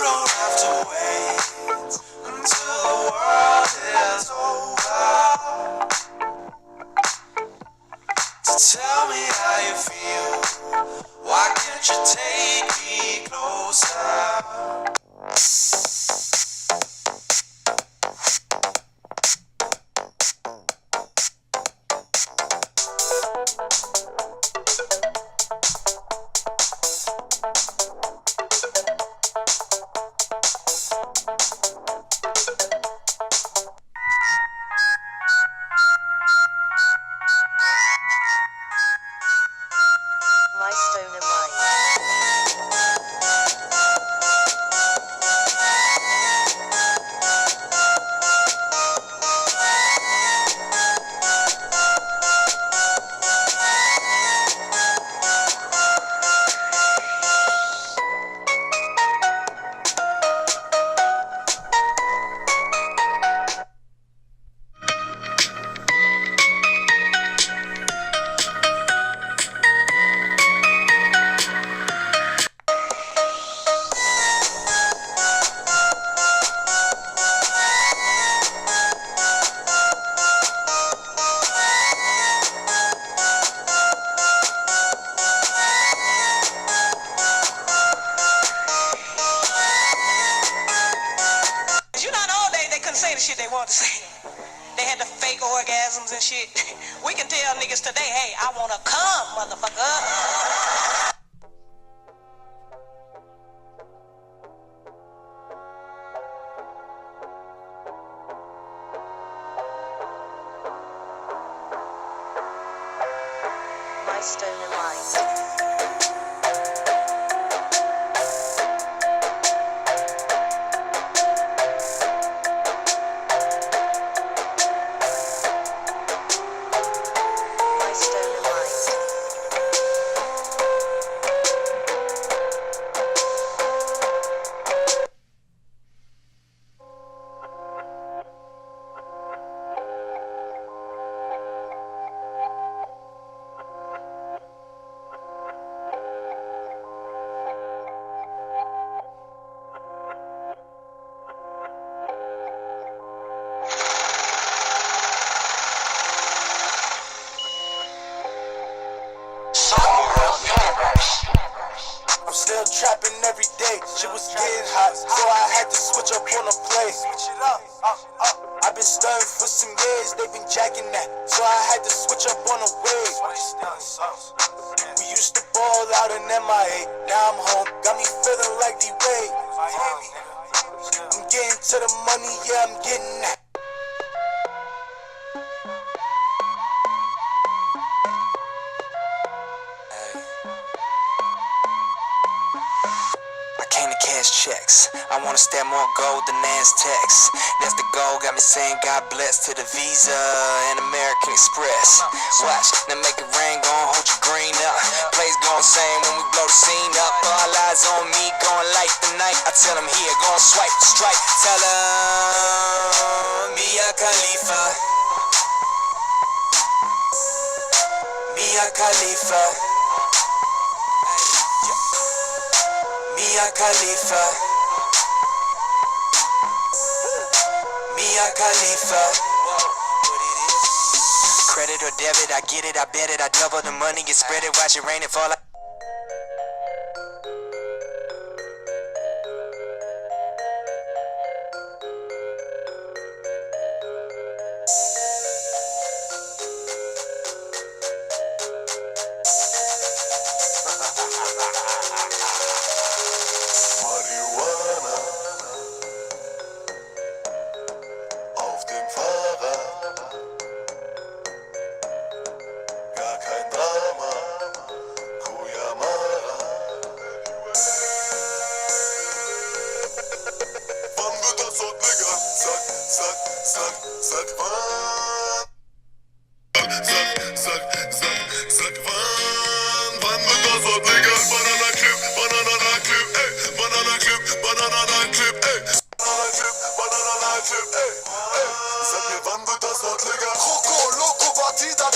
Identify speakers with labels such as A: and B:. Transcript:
A: don't have to wait until the world is over to tell me how you feel. Why can't you take me closer?
B: My stoner mind.
C: Say the shit they want to say. They had the fake orgasms and shit. We can tell niggas today, hey, I wanna come, motherfucker.
B: My stoner mind.
A: I'm still trapping every day. Shit was getting hot, so I had to switch up on the play. I've been stunting for some years, they been jacking that, so I had to switch up on the way. We used to ball out in MIA, now I'm home, got me feeling like D-Way. I'm getting to the money, yeah, I'm getting that. I came to cash checks. I wanna stack more gold than Aztecs. That's the goal, got me saying God bless to the Visa and American Express. Watch, now make it rain, gon' hold your green up. Plays gon' sing when we blow the scene up. All eyes on me, gon' light the night. I tell them here, gon' swipe, strike. Tell them, Mia Khalifa. Mia Khalifa. Mia Khalifa. Mia Khalifa. Credit or debit, I get it, I bet it, I double the money, get spread it, watch it rain and fall. Sag mir, wann wird das dort legal? Coco, Loco, Partida,